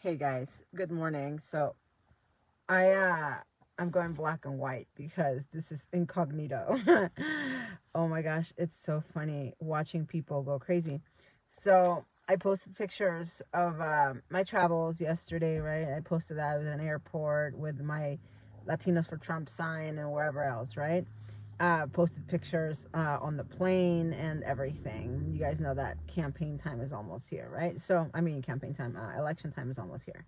Hey guys, good morning. So I'm going black and white because this is incognito. Oh my gosh, it's so funny watching people go crazy. So I posted pictures of my travels yesterday, right? I posted that I was at an airport with my Latinos for Trump sign and wherever else, right? Posted pictures on the plane and everything. You guys know that campaign time is almost here, right? So, I mean, campaign time, election time is almost here.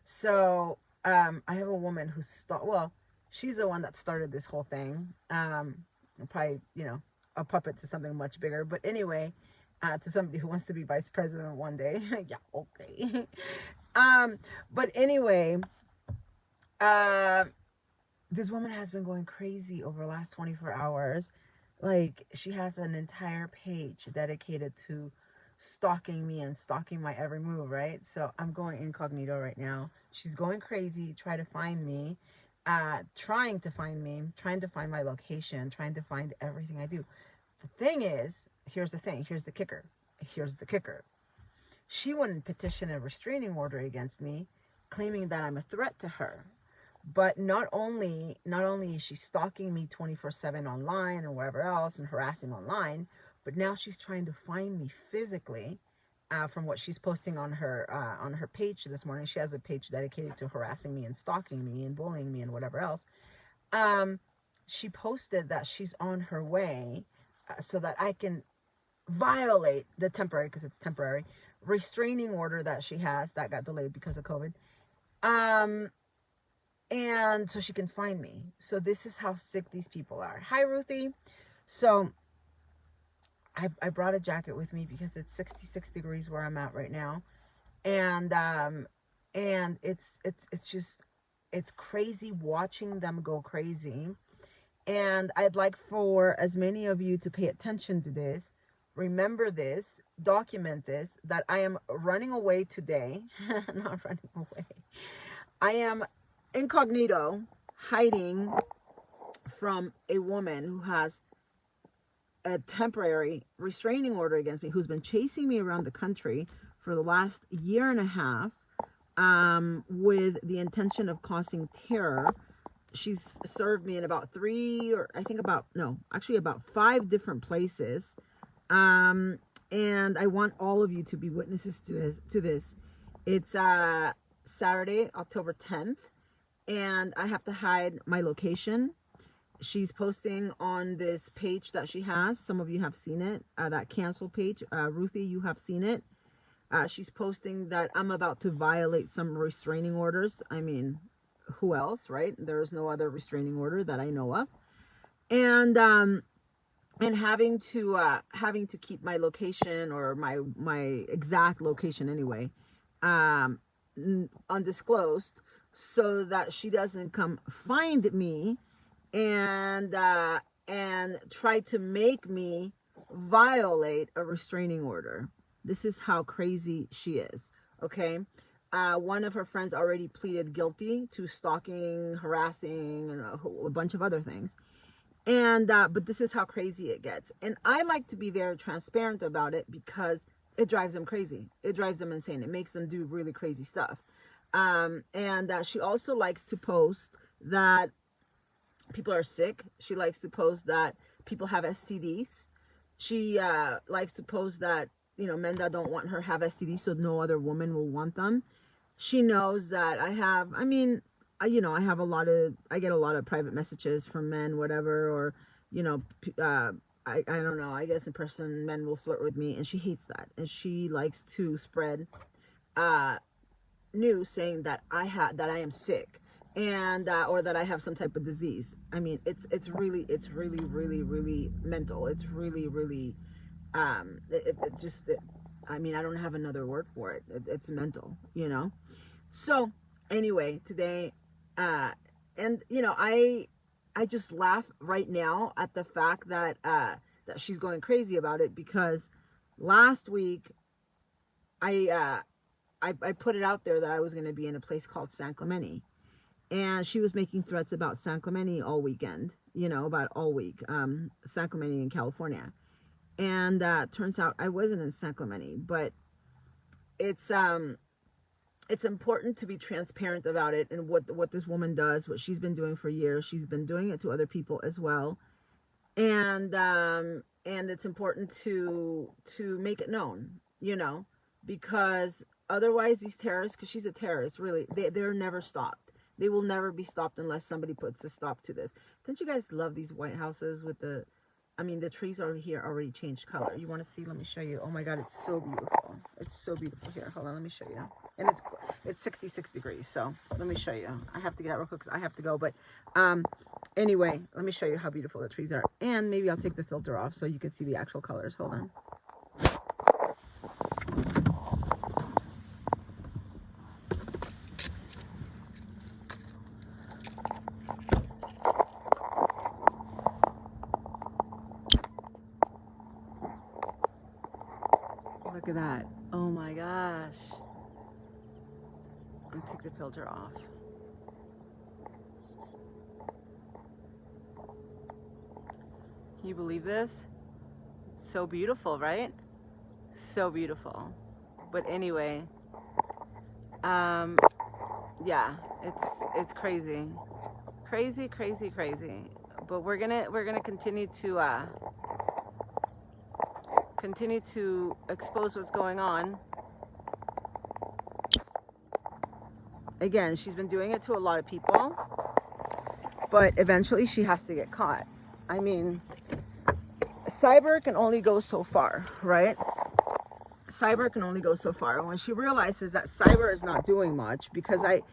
So, I have a woman well, she's the one that started this whole thing. Probably, a puppet to something much bigger. But anyway, to somebody who wants to be vice president one day. Yeah, okay. um, but anyway, uh, this woman has been going crazy over the last 24 hours. Like, she has an entire page dedicated to stalking me and stalking my every move, right? So I'm going incognito right now. She's going crazy, trying to find me, trying to find my location, trying to find everything I do. The thing is, here's the thing, here's the kicker. She wouldn't petition a restraining order against me, claiming that I'm a threat to her. But not only is she stalking me 24/7 online and wherever else and harassing online, but now she's trying to find me physically. From what she's posting on her page this morning, she has a page dedicated to harassing me and stalking me and bullying me and whatever else. Um, she posted that she's on her way, so that I can violate the temporary, because it's temporary, restraining order that she has that got delayed because of COVID. Um, and so she can find me. So this is how sick these people are. Hi, Ruthie. So I brought a jacket with me because it's 66 degrees where I'm at right now, and it's crazy watching them go crazy. And I'd like for as many of you to pay attention to this. Remember this, document this, that I am running away today. Not running away. I am incognito, hiding from a woman who has a temporary restraining order against me, who's been chasing me around the country for the last year and a half, with the intention of causing terror. She's served me in about about 5 different places. And I want all of you to be witnesses to this. It's Saturday, October 10th, and I have to hide my location. She's posting on this page that she has. Some of you have seen it, that cancel page. Ruthie, you have seen it. She's posting that I'm about to violate some restraining orders. I mean, who else, right? There's no other restraining order that I know of. And having to keep my location, or my exact location anyway, undisclosed, so that she doesn't come find me and try to make me violate a restraining order. This is how crazy she is. Okay. One of her friends already pleaded guilty to stalking, harassing, and a bunch of other things. And but this is how crazy it gets. And I like to be very transparent about it because it drives them crazy. It drives them insane. It makes them do really crazy stuff. And she also likes to post that people are sick. She likes to post that people have STDs. She likes to post that, men that don't want her have STDs, so no other woman will want them. She knows that I get a lot of private messages from men, whatever, or, I don't know, I guess in person men will flirt with me, and she hates that. And she likes to spread news saying that I am sick, and or that I have some type of disease. I mean, it's really really mental. It's really I mean, I don't have another word for it. It's mental, So anyway, today, and I just laugh right now at the fact that she's going crazy about it, because last week I put it out there that I was going to be in a place called San Clemente, and she was making threats about San Clemente all weekend, about all week, San Clemente in California. And turns out I wasn't in San Clemente, but it's it's important to be transparent about it, and what this woman does, what she's been doing for years. She's been doing it to other people as well. And it's important to make it known, you know, because otherwise these terrorists, because she's a terrorist, really, they're never stopped. They will never be stopped unless somebody puts a stop to this. Don't you guys love these white houses with the, I mean, the trees over here already changed color. You want to see? Let me show you. Oh my God, it's so beautiful. It's so beautiful here. Hold on, let me show you. And it's 66 degrees, so let me show you. I have to get out real quick because I have to go. But anyway, let me show you how beautiful the trees are. And maybe I'll take the filter off so you can see the actual colors. Hold on. Look at that. Oh my gosh. I'll take the filter off. Can you believe this? It's so beautiful, right? So beautiful. But anyway, yeah, it's crazy. Crazy, crazy, crazy. But we're gonna continue to expose what's going on. Again, she's been doing it to a lot of people, but eventually she has to get caught. I mean, cyber can only go so far, right? Cyber can only go so far. And when she realizes that cyber is not doing much, because I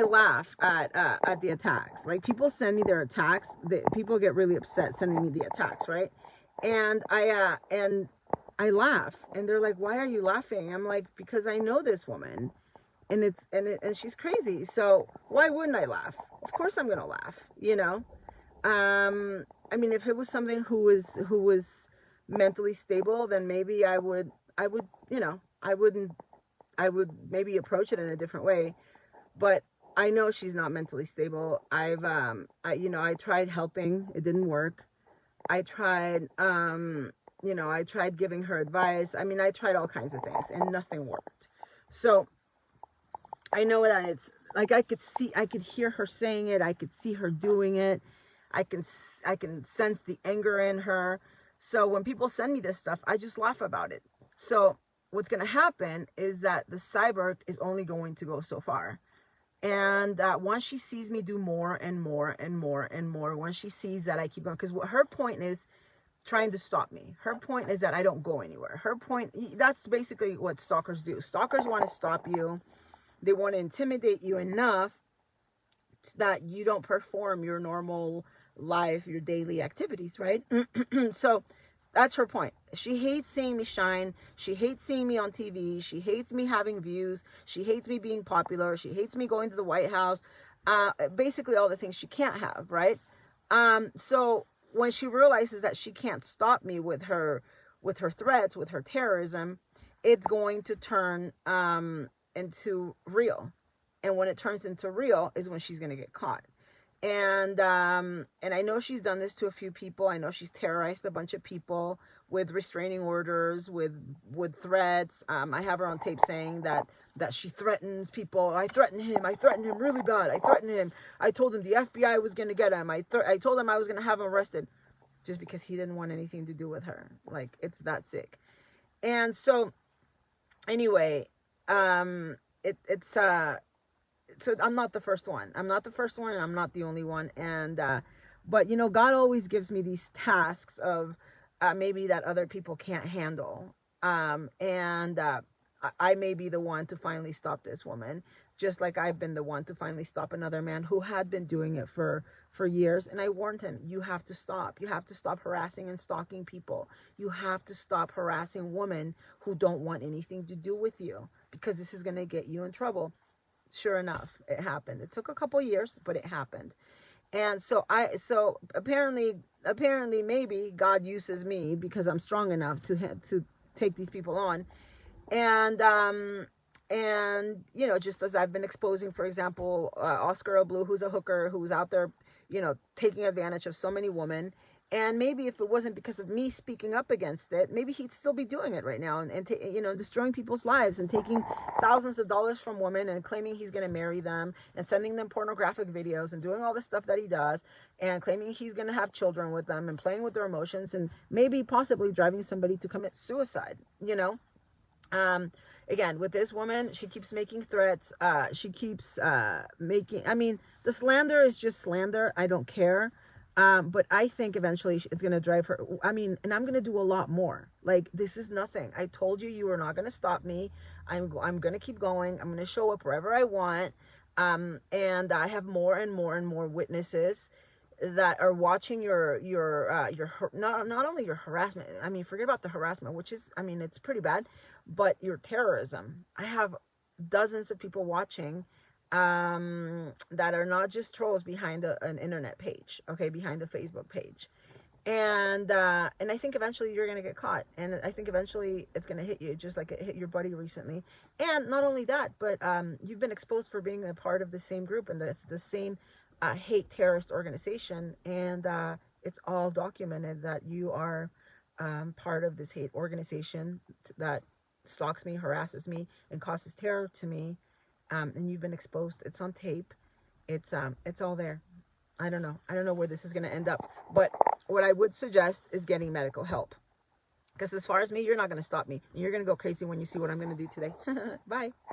laugh at the attacks. Like, people send me their attacks. People get really upset sending me the attacks, right? And I laugh, and they're like, "Why are you laughing?" I'm like, "Because I know this woman, and she's crazy. So why wouldn't I laugh? Of course I'm gonna laugh, you know." I mean, if it was something who was mentally stable, then maybe I would, you know, I would maybe approach it in a different way. But I know she's not mentally stable. I tried helping, it didn't work. I tried, I tried giving her advice. I mean, I tried all kinds of things, and nothing worked. So I know that it's like, I could hear her saying it. I could see her doing it. I can sense the anger in her. So when people send me this stuff, I just laugh about it. So what's going to happen is that the cyber is only going to go so far. And once she sees me do more and more and more and more, once she sees that I keep going, because what her point is, trying to stop me. Her point is that I don't go anywhere. Her point, that's basically what stalkers do. Stalkers want to stop you. They want to intimidate you enough that you don't perform your normal life, your daily activities, right? So that's her point. She hates seeing me shine. She hates seeing me on TV. She hates me having views. She hates me being popular. She hates me going to the White House. Basically all the things she can't have, right? So when she realizes that she can't stop me with her threats, with her terrorism, it's going to turn into real. And when it turns into real is when she's going to get caught. And I know she's done this to a few people. I know she's terrorized a bunch of people with restraining orders, with threats. I have her on tape saying that she threatens people. I threatened him really bad. I threatened him. I told him the FBI was going to get him. I told him I was going to have him arrested, just because he didn't want anything to do with her. Like, it's that sick. And so anyway, so I'm not the first one. I'm not the first one, and I'm not the only one. And but you know, God always gives me these tasks of maybe that other people can't handle. I may be the one to finally stop this woman, just like I've been the one to finally stop another man who had been doing it for years. And I warned him, you have to stop. You have to stop harassing and stalking people. You have to stop harassing women who don't want anything to do with you, because this is going to get you in trouble. Sure enough, it happened. It took a couple years, but it happened. And so apparently maybe God uses me because I'm strong enough to take these people on. And you know, just as I've been exposing, for example, Oscar Blue, who's a hooker, who's out there, you know, taking advantage of so many women. And maybe if it wasn't because of me speaking up against it, maybe he'd still be doing it right now, and you know, destroying people's lives and taking thousands of dollars from women and claiming he's going to marry them and sending them pornographic videos and doing all the stuff that he does and claiming he's going to have children with them and playing with their emotions and maybe possibly driving somebody to commit suicide, you know? Again, with this woman, she keeps making threats. She keeps making, I mean, the slander is just slander. I don't care. But I think eventually it's going to drive her. I mean, and I'm going to do a lot more. Like, this is nothing. I told you are not going to stop me. I'm going to keep going. I'm going to show up wherever I want. And I have more and more and more witnesses that are watching your not only your harassment. I mean, forget about the harassment, which is, I mean, it's pretty bad, but your terrorism. I have dozens of people watching that are not just trolls behind an internet page, okay, behind a Facebook page. And I think eventually you're going to get caught. And I think eventually it's going to hit you, just like it hit your buddy recently. And not only that, but you've been exposed for being a part of the same group, and that's the same hate terrorist organization. And it's all documented that you are part of this hate organization that stalks me, harasses me, and causes terror to me. And you've been exposed. It's on tape. It's all there. I don't know where this is going to end up. But what I would suggest is getting medical help. Because as far as me, you're not going to stop me. You're going to go crazy when you see what I'm going to do today. Bye.